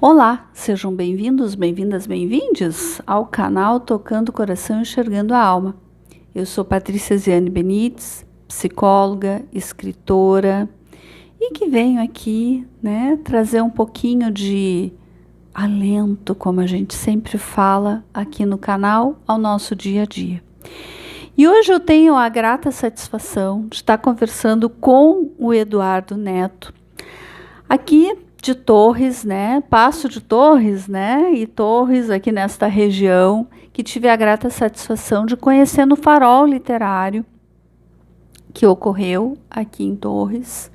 Olá, sejam bem-vindos, bem-vindas, bem-vindes ao canal Tocando o Coração e Enxergando a Alma. Eu sou Patrícia Ziane Benites, psicóloga, escritora e que venho aqui, trazer um pouquinho de alento, como a gente sempre fala aqui no canal, ao nosso dia a dia. E hoje eu tenho a grata satisfação de estar conversando com o Eduardo Neto, aqui de Torres, Passo de Torres, e Torres aqui nesta região, que tive a grata satisfação de conhecer no Farol Literário, que ocorreu aqui em Torres,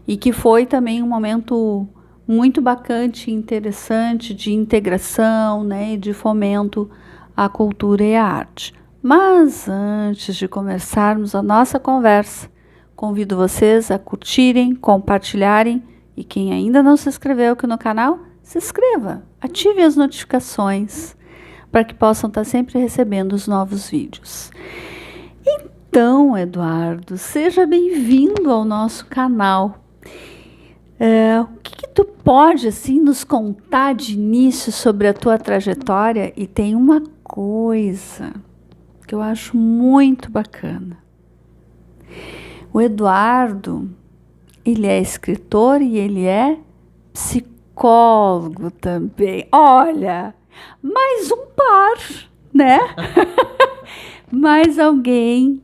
e que foi também um momento muito bacana e interessante de integração, e de fomento à cultura e à arte. Mas antes de começarmos a nossa conversa, convido vocês a curtirem, compartilharem e quem ainda não se inscreveu aqui no canal, se inscreva, ative as notificações para que possam estar sempre recebendo os novos vídeos. Então, Eduardo, seja bem-vindo ao nosso canal. O que tu pode assim, nos contar de início sobre a tua trajetória? E tem uma coisa que eu acho muito bacana. O Eduardo, ele é escritor e ele é psicólogo também. Olha, mais um par, mais alguém,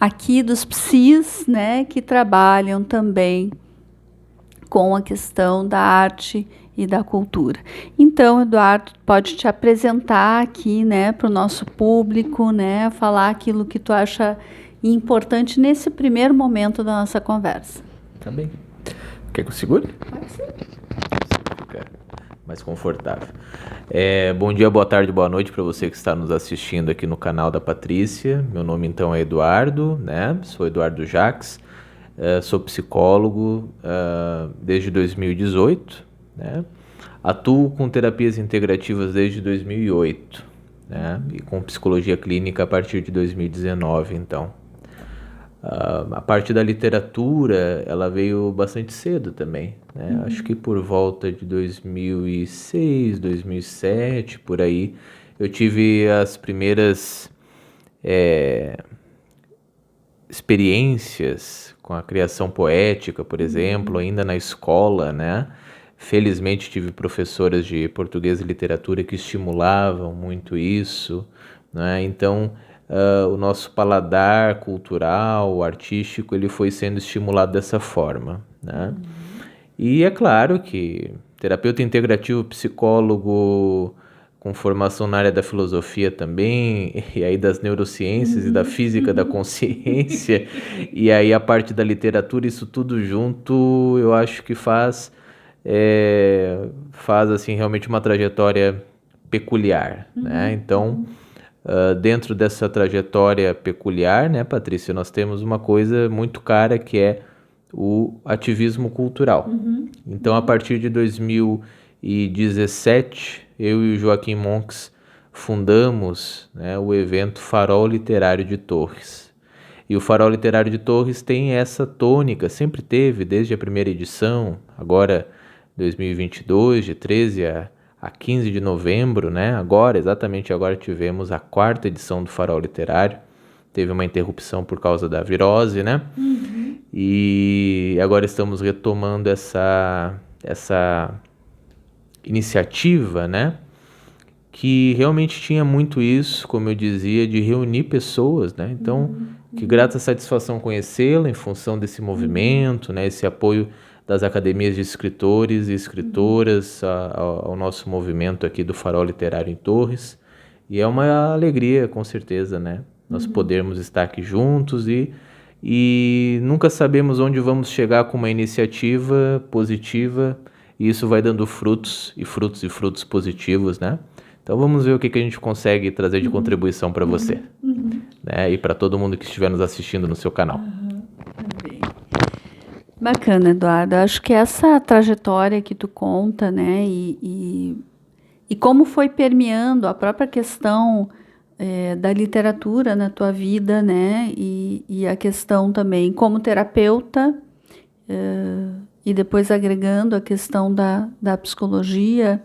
aqui dos psis, que trabalham também com a questão da arte e da cultura. Então, Eduardo, pode te apresentar aqui, para o nosso público, falar aquilo que tu acha importante nesse primeiro momento da nossa conversa. Tá bem. Quer que eu segure? Pode ser. Fica mais confortável. Bom dia, boa tarde, boa noite para você que está nos assistindo aqui no canal da Patrícia. Meu nome então é Eduardo, Sou Eduardo Jacques, sou psicólogo desde 2018, Atuo com terapias integrativas desde 2008, E com psicologia clínica a partir de 2019, então. A parte da literatura, ela veio bastante cedo também, Acho que por volta de 2006, 2007, por aí, eu tive as primeiras experiências com a criação poética, por exemplo, ainda na escola, Felizmente tive professoras de português e literatura que estimulavam muito isso, Então, o nosso paladar cultural, artístico, ele foi sendo estimulado dessa forma, E é claro que terapeuta integrativo, psicólogo com formação na área da filosofia também, e aí das neurociências e da física da consciência, e aí a parte da literatura, isso tudo junto, eu acho que faz assim realmente uma trajetória peculiar, Então, dentro dessa trajetória peculiar, Patrícia, nós temos uma coisa muito cara que é o ativismo cultural. Então, a partir de 2017, eu e o Joaquim Monks fundamos o evento Farol Literário de Torres. E o Farol Literário de Torres tem essa tônica, sempre teve, desde a primeira edição, agora 2022, de 13 a 15 de novembro, exatamente agora tivemos a 4ª edição do Farol Literário. Teve uma interrupção por causa da virose, E agora estamos retomando essa iniciativa, que realmente tinha muito isso, como eu dizia, de reunir pessoas, Então, que grata satisfação conhecê-la em função desse movimento, esse apoio das academias de escritores e escritoras ao nosso movimento aqui do Farol Literário em Torres. E é uma alegria, com certeza, Nós podermos estar aqui juntos e nunca sabemos onde vamos chegar com uma iniciativa positiva, e isso vai dando frutos e frutos e frutos positivos, Então vamos ver o que a gente consegue trazer de contribuição para você, E para todo mundo que estiver nos assistindo no seu canal. Bacana, Eduardo. Acho que essa trajetória que tu conta, e como foi permeando a própria questão da literatura na tua vida, e a questão também como terapeuta e depois agregando a questão da psicologia,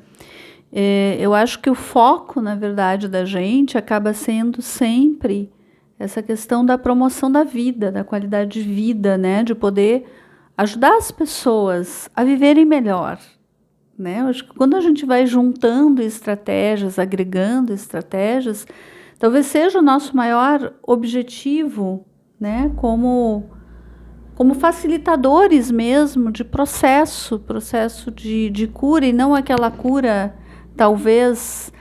eu acho que o foco, na verdade, da gente acaba sendo sempre essa questão da promoção da vida, da qualidade de vida, né? De poder ajudar as pessoas a viverem melhor, né? Eu acho que quando a gente vai juntando estratégias, agregando estratégias, talvez seja o nosso maior objetivo, né? Como facilitadores mesmo de processo de cura, e não aquela cura talvez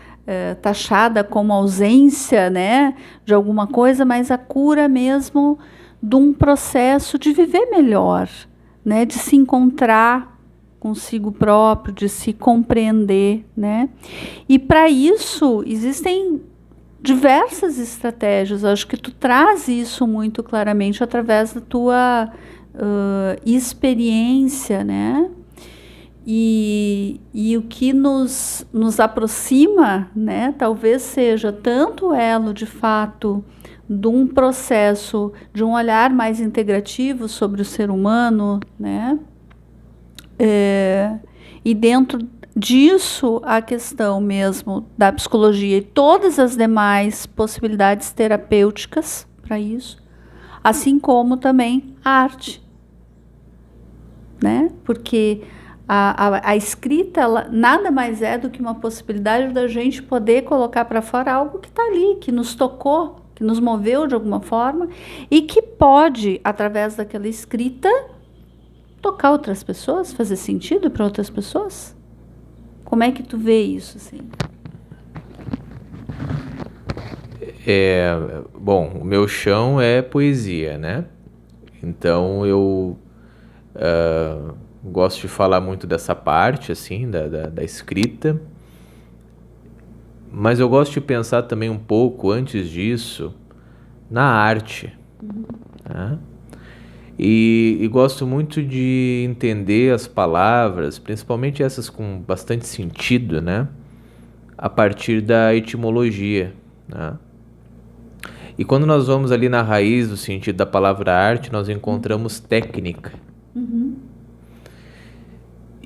taxada como ausência, né, de alguma coisa, mas a cura mesmo de um processo de viver melhor, né, de se encontrar consigo próprio, de se compreender, né? E para isso existem diversas estratégias. Eu acho que tu traz isso muito claramente através da tua experiência, né? E o que nos aproxima, né? Talvez seja tanto o elo, de fato, de um processo, de um olhar mais integrativo sobre o ser humano, né? E dentro disso, a questão mesmo da psicologia e todas as demais possibilidades terapêuticas para isso, assim como também a arte, né? Porque a escrita, ela nada mais é do que uma possibilidade da gente poder colocar para fora algo que está ali, que nos tocou, que nos moveu de alguma forma e que pode, através daquela escrita, tocar outras pessoas, fazer sentido para outras pessoas. Como é que tu vê isso, assim? Bom, o meu chão é poesia, né? Então eu gosto de falar muito dessa parte, assim, da escrita. Mas eu gosto de pensar também um pouco, antes disso, na arte. Né? E gosto muito de entender as palavras, principalmente essas com bastante sentido, né? A partir da etimologia, né? E quando nós vamos ali na raiz do sentido da palavra arte, nós encontramos técnica.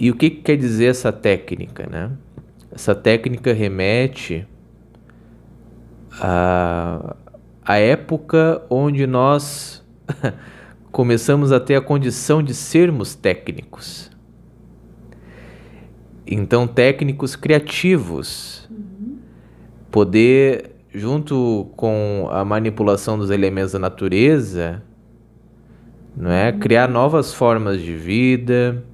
E o que quer dizer essa técnica, né? Essa técnica remete à época onde nós começamos a ter a condição de sermos técnicos. Então, técnicos criativos. Poder, junto com a manipulação dos elementos da natureza, não é? Criar novas formas de vida,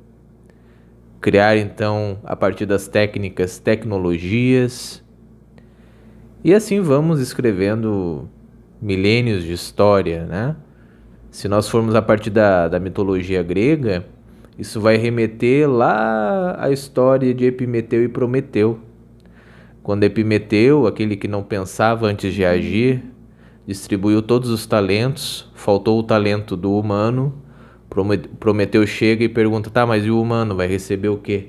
criar, então, a partir das técnicas, tecnologias. E assim vamos escrevendo milênios de história, né? Se nós formos a partir da mitologia grega, isso vai remeter lá à história de Epimeteu e Prometeu. Quando Epimeteu, aquele que não pensava antes de agir, distribuiu todos os talentos, faltou o talento do humano, Prometeu chega e pergunta, tá, mas e o humano vai receber o quê?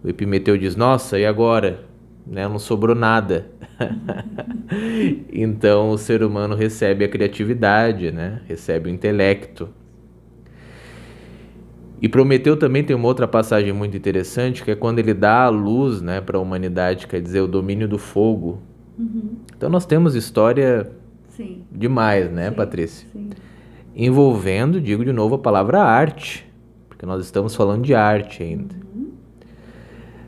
O Epimeteu diz, nossa, e agora? Né, não sobrou nada. Então o ser humano recebe a criatividade, né? Recebe o intelecto. E Prometeu também tem uma outra passagem muito interessante, que é quando ele dá a luz, né, para a humanidade, quer dizer, o domínio do fogo. Então nós temos história demais, né, Patrícia? Sim. Envolvendo, digo de novo, a palavra arte, porque nós estamos falando de arte ainda.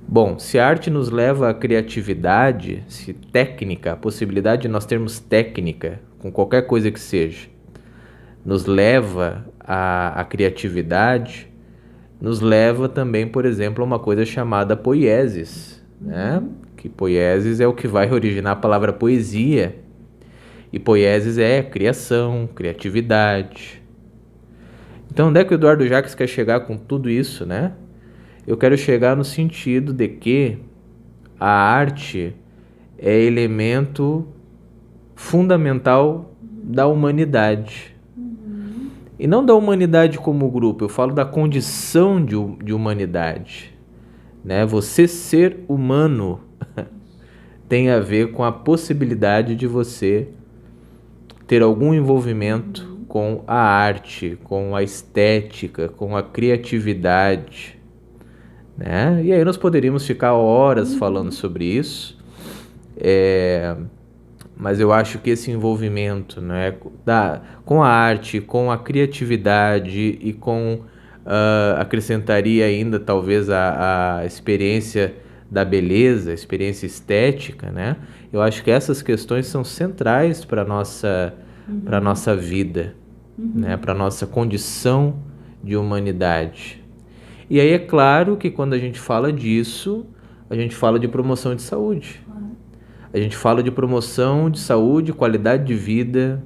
Bom, se a arte nos leva à criatividade, se técnica, a possibilidade de nós termos técnica, com qualquer coisa que seja, nos leva à criatividade, nos leva também, por exemplo, a uma coisa chamada poiesis, né? Que poiesis é o que vai originar a palavra poesia. E poiesis é criação, criatividade. Então, onde é que o Eduardo Jacques quer chegar com tudo isso, né? Eu quero chegar no sentido de que a arte é elemento fundamental da humanidade. E não da humanidade como grupo, eu falo da condição de humanidade. Né? Você ser humano tem a ver com a possibilidade de você ter algum envolvimento com a arte, com a estética, com a criatividade, né? E aí nós poderíamos ficar horas falando sobre isso, mas eu acho que esse envolvimento, né, com a arte, com a criatividade e com, acrescentaria ainda talvez a experiência da beleza, a experiência estética, né? Eu acho que essas questões são centrais para a nossa vida, né, para a nossa condição de humanidade. E aí é claro que quando a gente fala disso, a gente fala de promoção de saúde. A gente fala de promoção de saúde, qualidade de vida.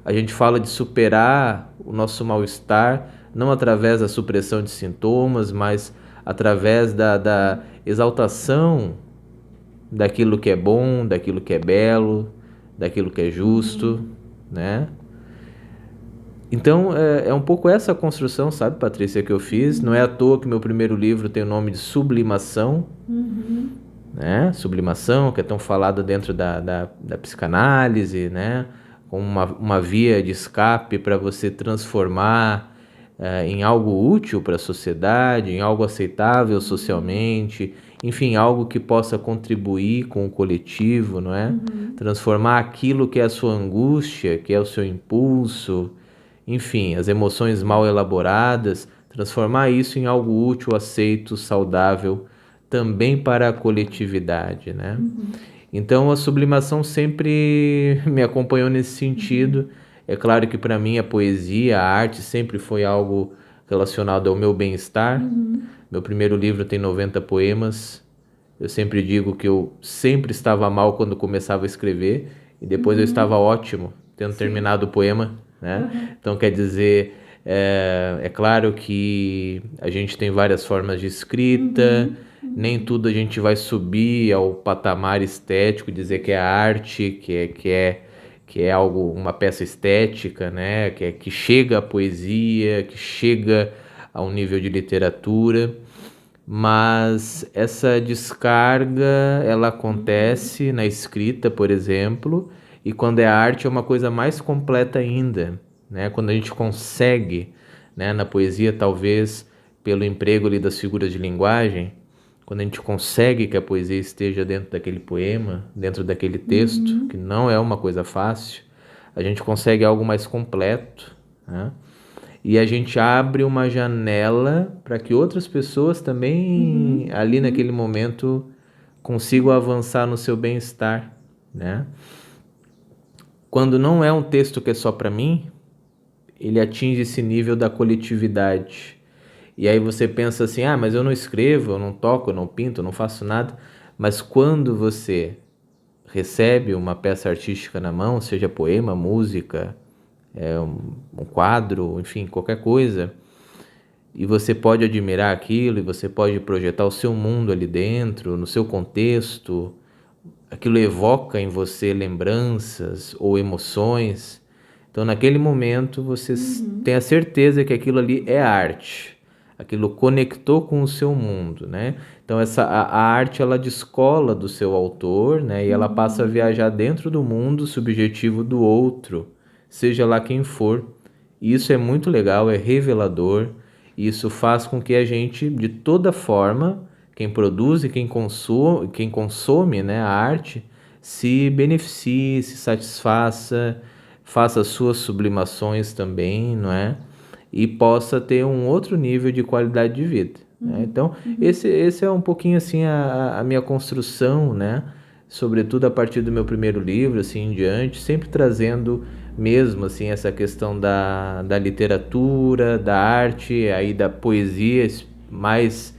A gente fala de superar o nosso mal-estar, não através da supressão de sintomas, mas através da exaltação daquilo que é bom, daquilo que é belo, daquilo que é justo, né? Então, é um pouco essa construção, sabe, Patrícia, que eu fiz. Não é à toa que meu primeiro livro tem o nome de Sublimação, né? Sublimação, que é tão falada dentro da psicanálise, né? Como uma via de escape para você transformar em algo útil para a sociedade, em algo aceitável socialmente, enfim, algo que possa contribuir com o coletivo, não é? Transformar aquilo que é a sua angústia, que é o seu impulso, enfim, as emoções mal elaboradas, transformar isso em algo útil, aceito, saudável, também para a coletividade, né? Então a sublimação sempre me acompanhou nesse sentido. É claro que para mim a poesia, a arte sempre foi algo relacionado ao meu bem-estar. Meu primeiro livro tem 90 poemas. Eu sempre digo que eu sempre estava mal quando começava a escrever e depois eu estava ótimo tendo terminado o poema, né? Então quer dizer, é claro que a gente tem várias formas de escrita, nem tudo a gente vai subir ao patamar estético, dizer que é arte, que é algo, uma peça estética, né? Que chega à poesia, que chega ao nível de literatura, mas essa descarga, ela acontece na escrita, por exemplo, e quando é arte é uma coisa mais completa ainda, né? Quando a gente consegue, né, na poesia, talvez pelo emprego ali das figuras de linguagem, quando a gente consegue que a poesia esteja dentro daquele poema, dentro daquele texto, que não é uma coisa fácil, a gente consegue algo mais completo, né? E a gente abre uma janela para que outras pessoas também, ali naquele momento, consigam avançar no seu bem-estar, né? Quando não é um texto que é só para mim, ele atinge esse nível da coletividade. E aí você pensa assim, mas eu não escrevo, eu não toco, eu não pinto, eu não faço nada. Mas quando você recebe uma peça artística na mão, seja poema, música, um quadro, enfim, qualquer coisa, e você pode admirar aquilo, e você pode projetar o seu mundo ali dentro, no seu contexto, aquilo evoca em você lembranças ou emoções. Então, naquele momento, você tem a certeza que aquilo ali é arte. Aquilo conectou com o seu mundo, né? Então, a arte, ela descola do seu autor, né? E ela passa a viajar dentro do mundo subjetivo do outro, seja lá quem for. E isso é muito legal, é revelador. E isso faz com que a gente, de toda forma, quem produz e quem consome, né, a arte, se beneficie, se satisfaça, faça suas sublimações também, não é? E possa ter um outro nível de qualidade de vida, né? Então, esse é um pouquinho assim a minha construção, né? Sobretudo a partir do meu primeiro livro, assim em diante, sempre trazendo mesmo assim essa questão da literatura, da arte, aí da poesia, mais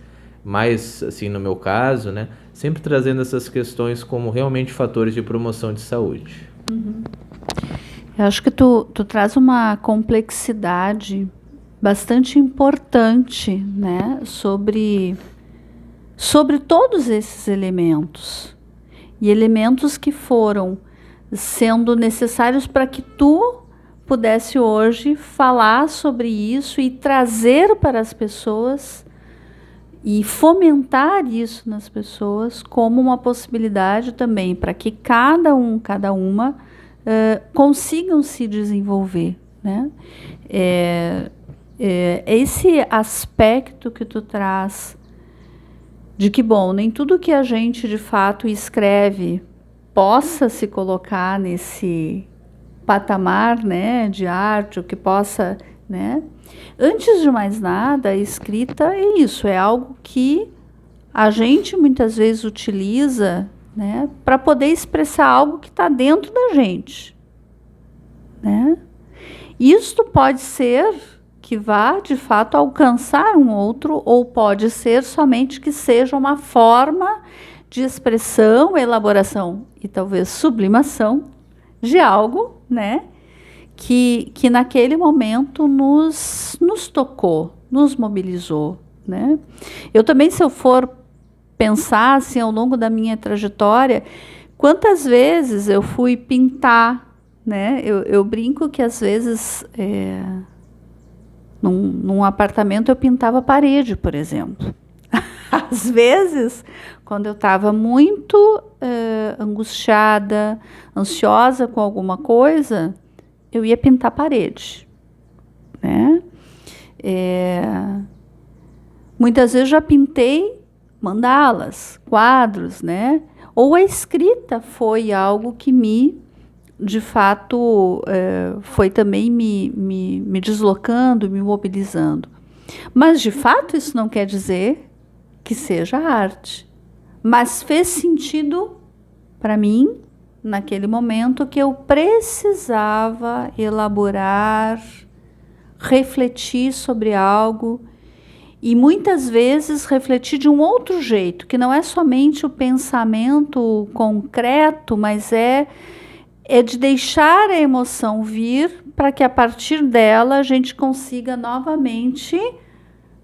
assim no meu caso, né? Sempre trazendo essas questões como realmente fatores de promoção de saúde. Eu acho que tu traz uma complexidade bastante importante, né, sobre todos esses elementos. E elementos que foram sendo necessários para que tu pudesse hoje falar sobre isso e trazer para as pessoas e fomentar isso nas pessoas como uma possibilidade também para que cada uma consigam se desenvolver, né? Esse aspecto que tu traz de que, bom, nem tudo que a gente de fato escreve possa se colocar nesse patamar, né, de arte, ou que possa, né? Antes de mais nada, a escrita é isso, é algo que a gente muitas vezes utiliza, né, para poder expressar algo que está dentro da gente, né? Isto pode ser que vá, de fato, alcançar um outro, ou pode ser somente que seja uma forma de expressão, elaboração e talvez sublimação de algo, né, que naquele momento nos tocou, nos mobilizou, né? Eu também, se eu for pensar assim ao longo da minha trajetória, quantas vezes eu fui pintar, né? Eu brinco que às vezes num apartamento eu pintava a parede, por exemplo. Às vezes, quando eu estava muito angustiada, ansiosa com alguma coisa, eu ia pintar a parede, né? Muitas vezes já pintei mandalas, quadros, né? Ou a escrita foi algo que de fato, foi também me deslocando, me mobilizando. Mas, de fato, isso não quer dizer que seja arte. Mas fez sentido para mim, naquele momento, que eu precisava elaborar, refletir sobre algo. E muitas vezes refletir de um outro jeito, que não é somente o pensamento concreto, mas é de deixar a emoção vir para que a partir dela a gente consiga novamente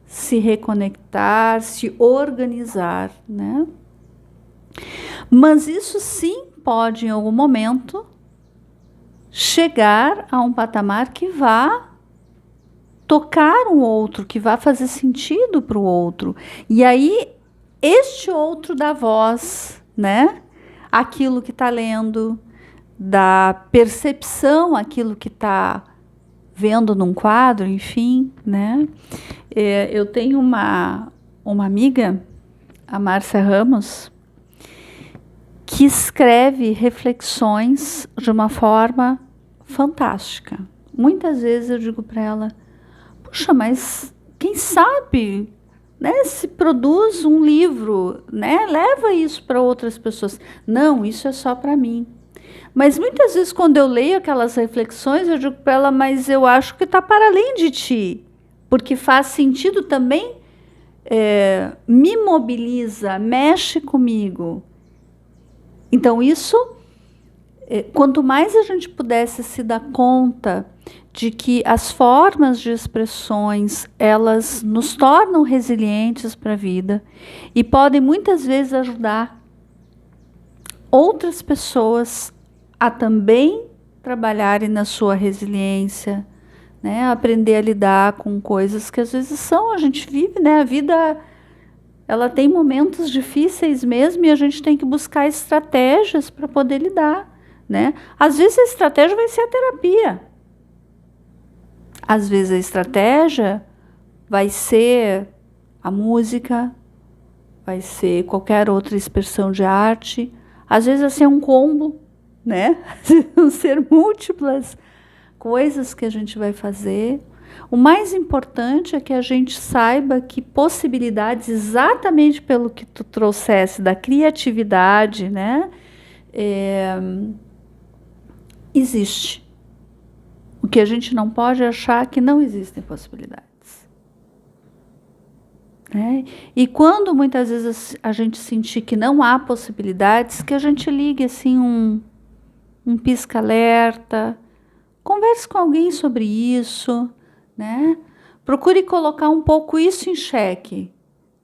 se reconectar, se organizar, né? Mas isso sim pode em algum momento chegar a um patamar que vá tocar um outro, que vai fazer sentido para o outro. E aí, este outro dá voz, né? Aquilo que está lendo, da percepção, aquilo que está vendo num quadro, enfim, né? Eu tenho uma amiga, a Márcia Ramos, que escreve reflexões de uma forma fantástica. Muitas vezes eu digo para ela, puxa, mas quem sabe, né, se produz um livro, né, leva isso para outras pessoas. Não, isso é só para mim. Mas muitas vezes quando eu leio aquelas reflexões, eu digo para ela, mas eu acho que está para além de ti, porque faz sentido também, me mobiliza, mexe comigo. Então isso, quanto mais a gente pudesse se dar conta de que as formas de expressões, elas nos tornam resilientes para a vida e podem muitas vezes ajudar outras pessoas a também trabalharem na sua resiliência, né? Aprender a lidar com coisas que às vezes a gente vive, né? A vida, ela tem momentos difíceis mesmo e a gente tem que buscar estratégias para poder lidar, né? Às vezes a estratégia vai ser a terapia. Às vezes a estratégia vai ser a música, vai ser qualquer outra expressão de arte. Às vezes vai ser um combo, né? Vão ser múltiplas coisas que a gente vai fazer. O mais importante é que a gente saiba que possibilidades, exatamente pelo que tu trouxesse da criatividade, né? Existe. O que a gente não pode achar que não existem possibilidades. Né? E quando muitas vezes a gente sentir que não há possibilidades, que a gente ligue assim um pisca-alerta, converse com alguém sobre isso, né? Procure colocar um pouco isso em xeque,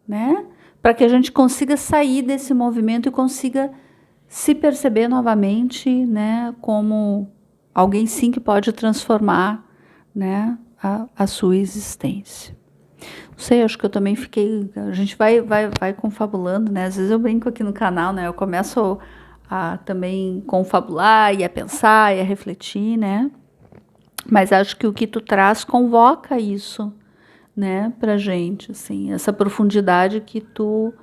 né? Para que a gente consiga sair desse movimento e consiga se perceber novamente, né? Como alguém sim que pode transformar, né, a sua existência. Não sei, acho que eu também fiquei... A gente vai confabulando, né? Às vezes eu brinco aqui no canal, né? Eu começo a também confabular e a pensar e a refletir, né? Mas acho que o que tu traz convoca isso, né, pra gente, assim, essa profundidade que tu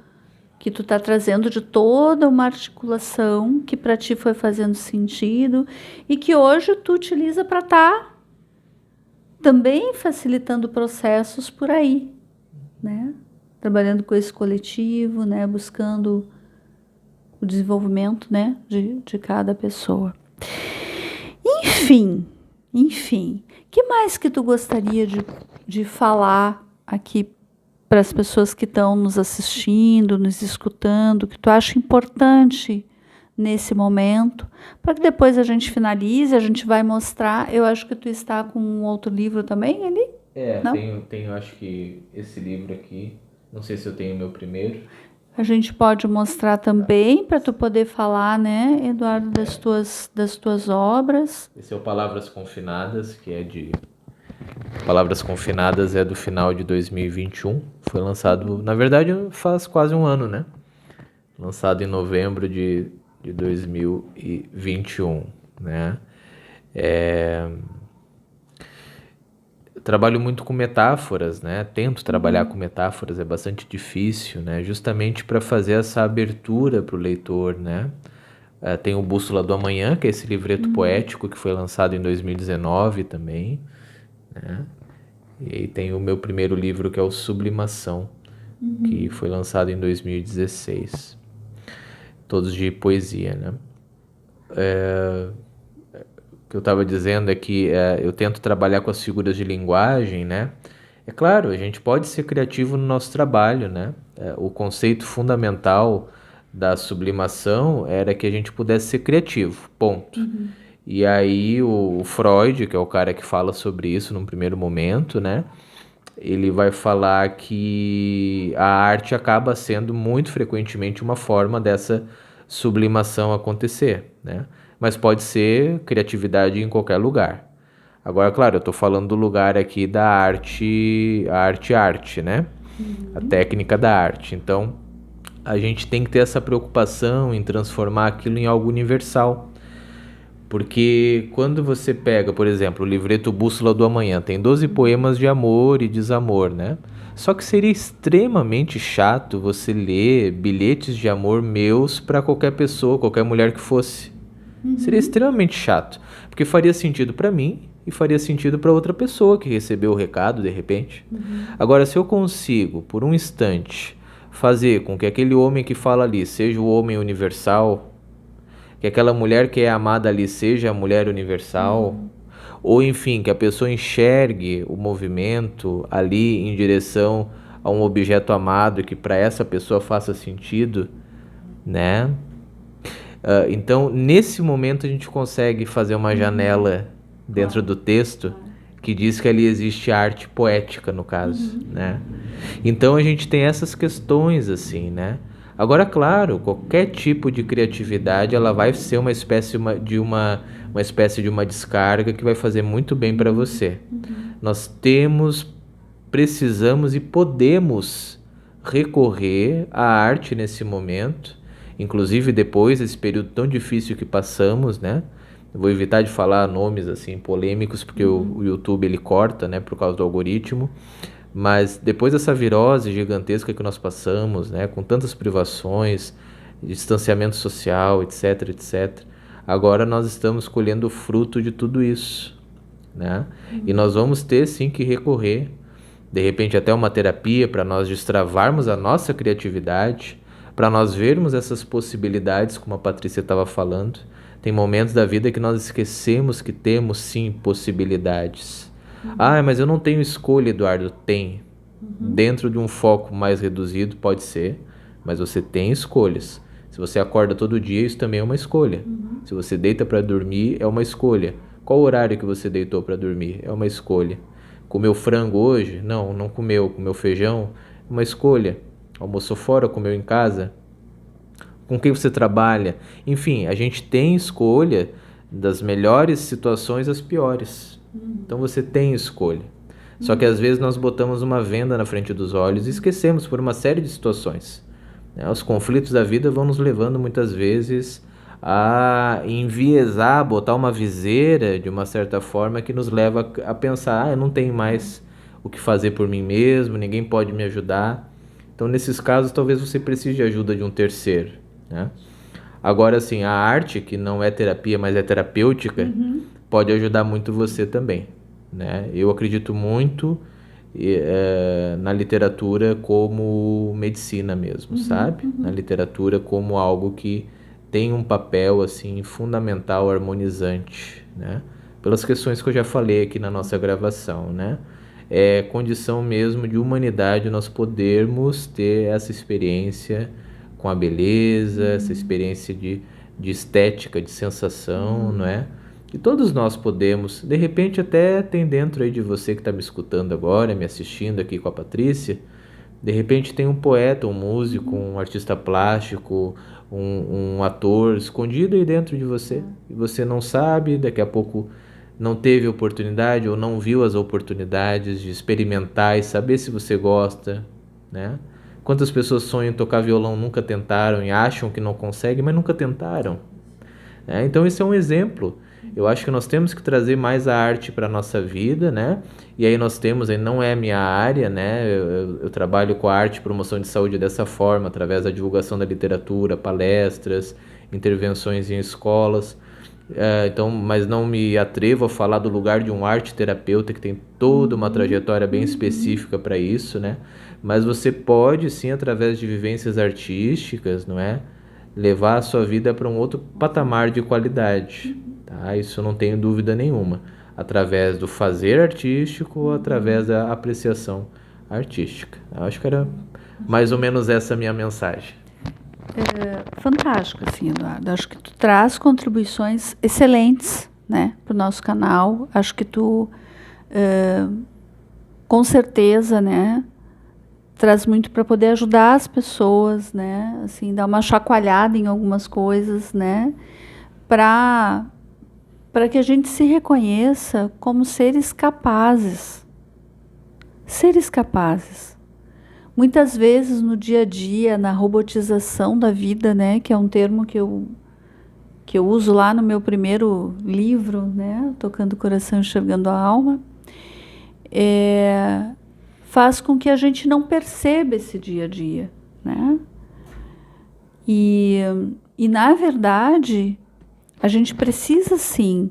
tá trazendo de toda uma articulação que para ti foi fazendo sentido e que hoje tu utiliza para estar também facilitando processos por aí, né? Trabalhando com esse coletivo, né? Buscando o desenvolvimento, né? De cada pessoa. Enfim. Que mais que tu gostaria de falar aqui para as pessoas que estão nos assistindo, nos escutando, que tu acha importante nesse momento, para que depois a gente finalize, a gente vai mostrar. Eu acho que tu está com um outro livro também ali? Não? Tenho, acho que esse livro aqui, não sei se eu tenho o meu primeiro. A gente pode mostrar também para tu poder falar, né, Eduardo, das tuas obras. Esse é o Palavras Confinadas, que é de... Palavras Confinadas é do final de 2021. Foi lançado, na verdade, faz quase um ano, né? Lançado em novembro de 2021, né? Eu trabalho muito com metáforas, né? Tento trabalhar com metáforas, é bastante difícil, né? Justamente para fazer essa abertura para o leitor, né? Tem o Bússola do Amanhã, que é esse livreto poético que foi lançado em 2019 também, né? E tem o meu primeiro livro, que é o Sublimação, que foi lançado em 2016. Todos de poesia, né? O que eu estava dizendo é que eu tento trabalhar com as figuras de linguagem, né? É claro, a gente pode ser criativo no nosso trabalho, né? O conceito fundamental da sublimação era que a gente pudesse ser criativo, ponto. E aí o Freud, que é o cara que fala sobre isso num primeiro momento, né? Ele vai falar que a arte acaba sendo muito frequentemente uma forma dessa sublimação acontecer, né? Mas pode ser criatividade em qualquer lugar. Agora, claro, eu estou falando do lugar aqui da arte, a arte, né? A técnica da arte. Então, a gente tem que ter essa preocupação em transformar aquilo em algo universal. Porque quando você pega, por exemplo, o livreto Bússola do Amanhã, tem 12 poemas de amor e desamor, né? Só que seria extremamente chato você ler bilhetes de amor meus para qualquer pessoa, qualquer mulher que fosse. Seria extremamente chato, porque faria sentido para mim e faria sentido para outra pessoa que recebeu o recado de repente. Agora, se eu consigo, por um instante, fazer com que aquele homem que fala ali seja o homem universal, que aquela mulher que é amada ali seja a mulher universal, ou enfim, que a pessoa enxergue o movimento ali em direção a um objeto amado que para essa pessoa faça sentido, né? Então, nesse momento a gente consegue fazer uma janela dentro do texto que diz que ali existe arte poética, no caso, né? Então a gente tem essas questões assim, né? Agora, claro, qualquer tipo de criatividade, ela vai ser uma espécie de uma descarga que vai fazer muito bem para você. Nós precisamos e podemos recorrer à arte nesse momento, inclusive depois desse período tão difícil que passamos, né? Eu vou evitar de falar nomes assim polêmicos, porque o YouTube ele corta, né, por causa do algoritmo. Mas depois dessa virose gigantesca que nós passamos, né, com tantas privações, distanciamento social, etc, etc, agora nós estamos colhendo o fruto de tudo isso, né? E nós vamos ter sim que recorrer, de repente até uma terapia, para nós destravarmos a nossa criatividade, para nós vermos essas possibilidades, como a Patrícia estava falando. Tem momentos da vida que nós esquecemos que temos sim possibilidades. Mas eu não tenho escolha, Eduardo. Tem. Dentro de um foco mais reduzido, pode ser, mas você tem escolhas. Se você acorda todo dia, isso também é uma escolha. Se você deita para dormir, é uma escolha. Qual horário que você deitou para dormir? É uma escolha. Comeu frango hoje? Não, não comeu. Comeu feijão? Uma escolha. Almoçou fora, comeu em casa? Com quem você trabalha? Enfim, a gente tem escolha das melhores situações às piores. Então você tem escolha. Só que às vezes nós botamos uma venda na frente dos olhos e esquecemos por uma série de situações. Os conflitos da vida vão nos levando muitas vezes a enviesar, botar uma viseira de uma certa forma que nos leva a pensar, eu não tenho mais o que fazer por mim mesmo, ninguém pode me ajudar. Então, nesses casos, talvez você precise de ajuda de um terceiro, né? Agora, assim, a arte, que não é terapia, mas é terapêutica, pode ajudar muito você também, né? Eu acredito muito na literatura como medicina mesmo, sabe? Na literatura como algo que tem um papel, assim, fundamental, harmonizante, né? Pelas questões que eu já falei aqui na nossa gravação, né? É condição mesmo de humanidade nós podermos ter essa experiência com a beleza, essa experiência de estética, de sensação, não é? E todos nós podemos, de repente até tem dentro aí de você que está me escutando agora, me assistindo aqui com a Patrícia, de repente tem um poeta, um músico, um artista plástico, um ator escondido aí dentro de você. E você não sabe, daqui a pouco não teve oportunidade ou não viu as oportunidades de experimentar e saber se você gosta, né? Quantas pessoas sonham em tocar violão, nunca tentaram e acham que não conseguem, mas nunca tentaram, né? Então esse é um exemplo. Eu acho que nós temos que trazer mais a arte para a nossa vida, né? E aí nós temos, aí não é a minha área, né? Eu trabalho com a arte e promoção de saúde dessa forma, através da divulgação da literatura, palestras, intervenções em escolas. Então, mas não me atrevo a falar do lugar de um arte terapeuta que tem toda uma trajetória bem específica para isso, né? Mas você pode sim, através de vivências artísticas, não é? Levar a sua vida para um outro patamar de qualidade, tá? Isso eu não tenho dúvida nenhuma. Através do fazer artístico ou através da apreciação artística. Eu acho que era mais ou menos essa a minha mensagem. Fantástico, assim, Eduardo. Acho que tu traz contribuições excelentes, né, para o nosso canal. Acho que tu, com certeza, né, traz muito para poder ajudar as pessoas, né, assim, dar uma chacoalhada em algumas coisas, né, para que a gente se reconheça como seres capazes. Seres capazes. Muitas vezes no dia a dia, na robotização da vida, né, que é um termo que eu uso lá no meu primeiro livro, né, Tocando o Coração, Enxergando a Alma, faz com que a gente não perceba esse dia a dia, né? E na verdade, a gente precisa, sim,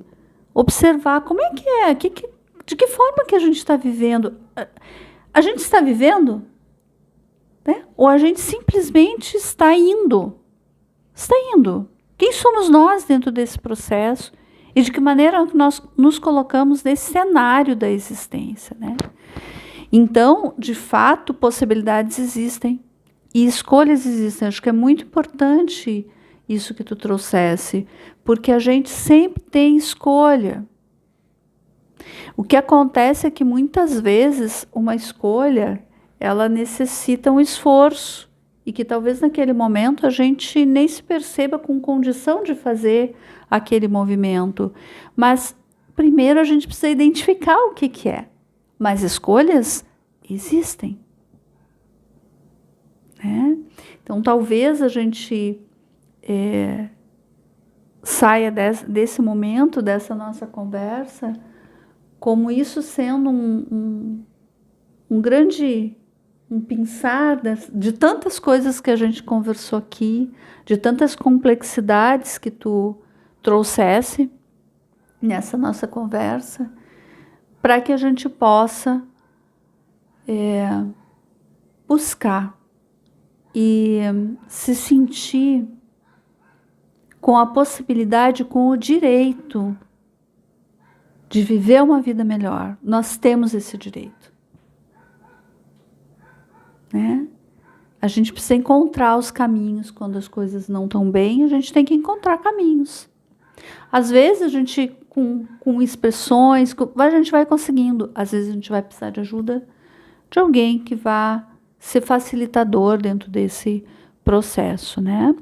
observar como é que é, de que forma que a gente está vivendo. A gente está vivendo? Né? Ou a gente simplesmente está indo? Está indo. Quem somos nós dentro desse processo? E de que maneira nós nos colocamos nesse cenário da existência, né? Então, de fato, possibilidades existem. E escolhas existem. Acho que é muito importante isso que tu trouxesse. Porque a gente sempre tem escolha. O que acontece é que muitas vezes uma escolha ela necessita um esforço e que talvez naquele momento a gente nem se perceba com condição de fazer aquele movimento. Mas primeiro a gente precisa identificar o que é. Mas escolhas existem, né? Então talvez a gente saia desse momento, dessa nossa conversa, como isso sendo um grande pensar de tantas coisas que a gente conversou aqui, de tantas complexidades que tu trouxesse nessa nossa conversa, para que a gente possa buscar e se sentir com a possibilidade, com o direito de viver uma vida melhor. Nós temos esse direito. Né? A gente precisa encontrar os caminhos quando as coisas não estão bem, a gente tem que encontrar caminhos. Às vezes a gente, com expressões, a gente vai conseguindo. Às vezes a gente vai precisar de ajuda de alguém que vá ser facilitador dentro desse processo, né?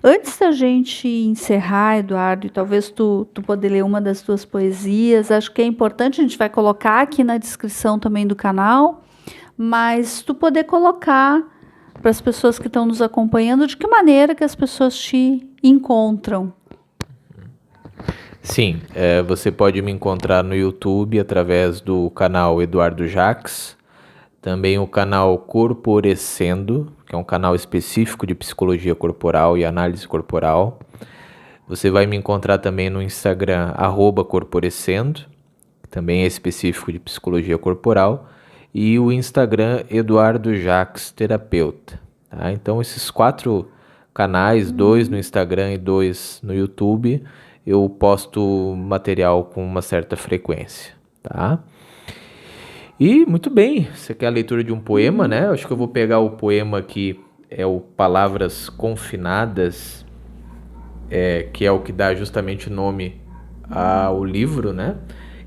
Antes da gente encerrar, Eduardo, e talvez tu poder ler uma das tuas poesias, acho que é importante, a gente vai colocar aqui na descrição também do canal, mas tu poder colocar para as pessoas que estão nos acompanhando de que maneira que as pessoas te encontram? Sim, você pode me encontrar no YouTube através do canal Eduardo Jacques, também o canal Corporecendo, que é um canal específico de psicologia corporal e análise corporal. Você vai me encontrar também no Instagram, @corporecendo, que também é específico de psicologia corporal, e o Instagram Eduardo Jacques Terapeuta. Tá? Então esses 4 canais, 2 no Instagram e 2 no YouTube, eu posto material com uma certa frequência, tá? E muito bem, você quer a leitura de um poema, né? Eu acho que eu vou pegar o poema aqui, é o Palavras Confinadas, que é o que dá justamente nome ao livro, né?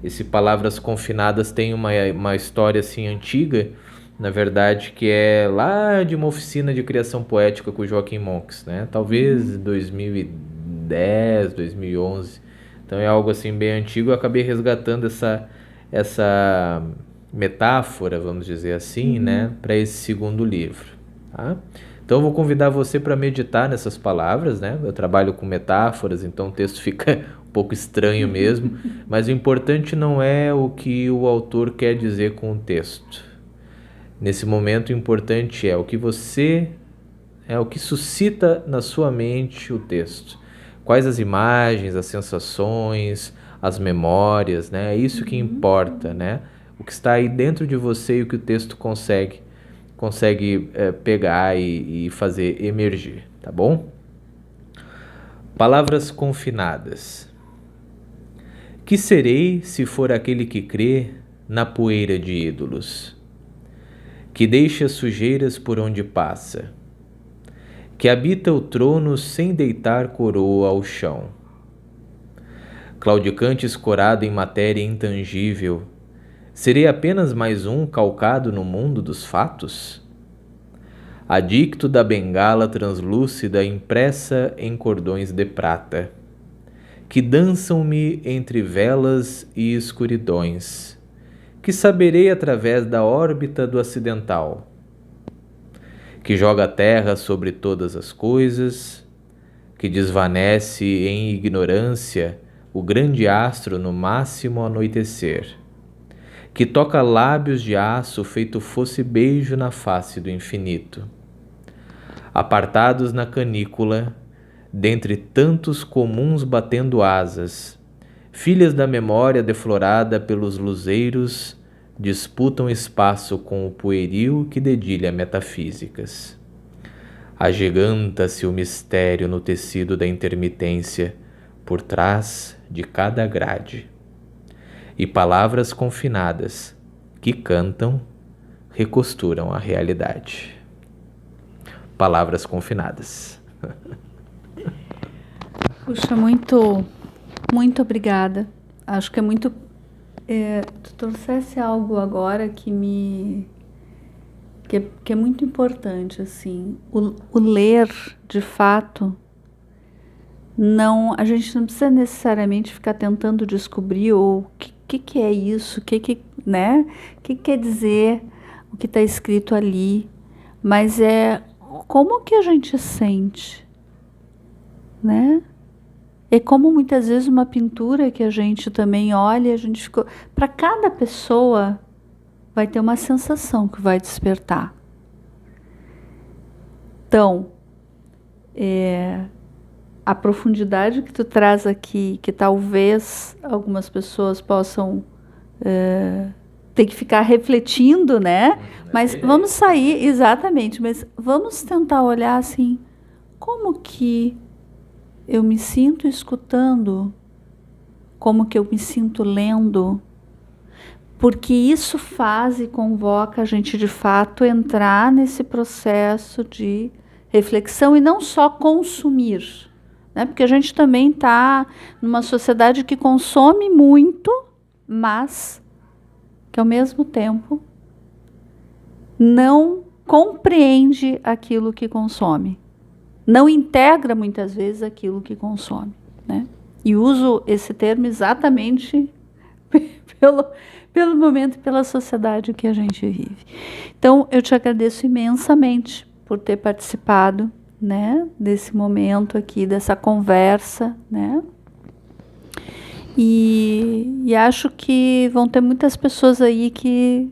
Esse Palavras Confinadas tem uma história assim antiga, na verdade, que é lá de uma oficina de criação poética com o Joaquim Monks, né? Talvez 2010, 2011. Então é algo assim bem antigo. Eu acabei resgatando essa metáfora, vamos dizer assim, né, para esse segundo livro, tá? Então eu vou convidar você para meditar nessas palavras, né? Eu trabalho com metáforas, então o texto fica um pouco estranho mesmo, mas o importante não é o que o autor quer dizer com o texto. Nesse momento o importante é o que suscita na sua mente o texto. Quais as imagens, as sensações, as memórias, né? É isso que importa, né? O que está aí dentro de você e o que o texto consegue pegar e fazer emergir, tá bom? Palavras confinadas. Que serei se for aquele que crê na poeira de ídolos, que deixa sujeiras por onde passa, que habita o trono sem deitar coroa ao chão, claudicante escorado em matéria intangível, serei apenas mais um calcado no mundo dos fatos? Adicto da bengala translúcida impressa em cordões de prata, que dançam-me entre velas e escuridões, que saberei através da órbita do acidental, que joga a terra sobre todas as coisas, que desvanece em ignorância o grande astro no máximo anoitecer, que toca lábios de aço feito fosse beijo na face do infinito. Apartados na canícula, dentre tantos comuns batendo asas, filhas da memória deflorada pelos luzeiros, disputam espaço com o pueril que dedilha metafísicas. Agiganta-se o mistério no tecido da intermitência, por trás de cada grade. E palavras confinadas, que cantam, recosturam a realidade. Palavras confinadas. Puxa, muito obrigada. Acho que é muito... tu trouxesse algo agora que é muito importante, assim. O ler, de fato, a gente não precisa necessariamente ficar tentando descobrir o que é isso, né? O que quer dizer o que está escrito ali, mas é como que a gente sente, né? É como muitas vezes uma pintura que a gente também olha, a gente ficou... Para cada pessoa vai ter uma sensação que vai despertar. Então, a profundidade que tu traz aqui, que talvez algumas pessoas possam ter que ficar refletindo, né? Mas vamos sair, exatamente, mas vamos tentar olhar assim, como que eu me sinto escutando, como que eu me sinto lendo, porque isso faz e convoca a gente de fato entrar nesse processo de reflexão e não só consumir, né? Porque a gente também está numa sociedade que consome muito, mas que ao mesmo tempo não compreende aquilo que consome, não integra muitas vezes aquilo que consome, né? E uso esse termo exatamente pelo momento e pela sociedade que a gente vive. Então, eu te agradeço imensamente por ter participado né, desse momento aqui, dessa conversa, né? E acho que vão ter muitas pessoas aí que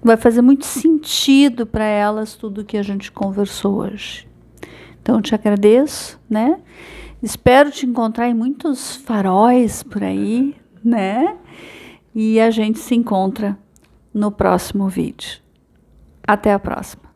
vai fazer muito sentido para elas tudo que a gente conversou hoje. Então, te agradeço, né? Espero te encontrar em muitos faróis por aí, né? E a gente se encontra no próximo vídeo. Até a próxima.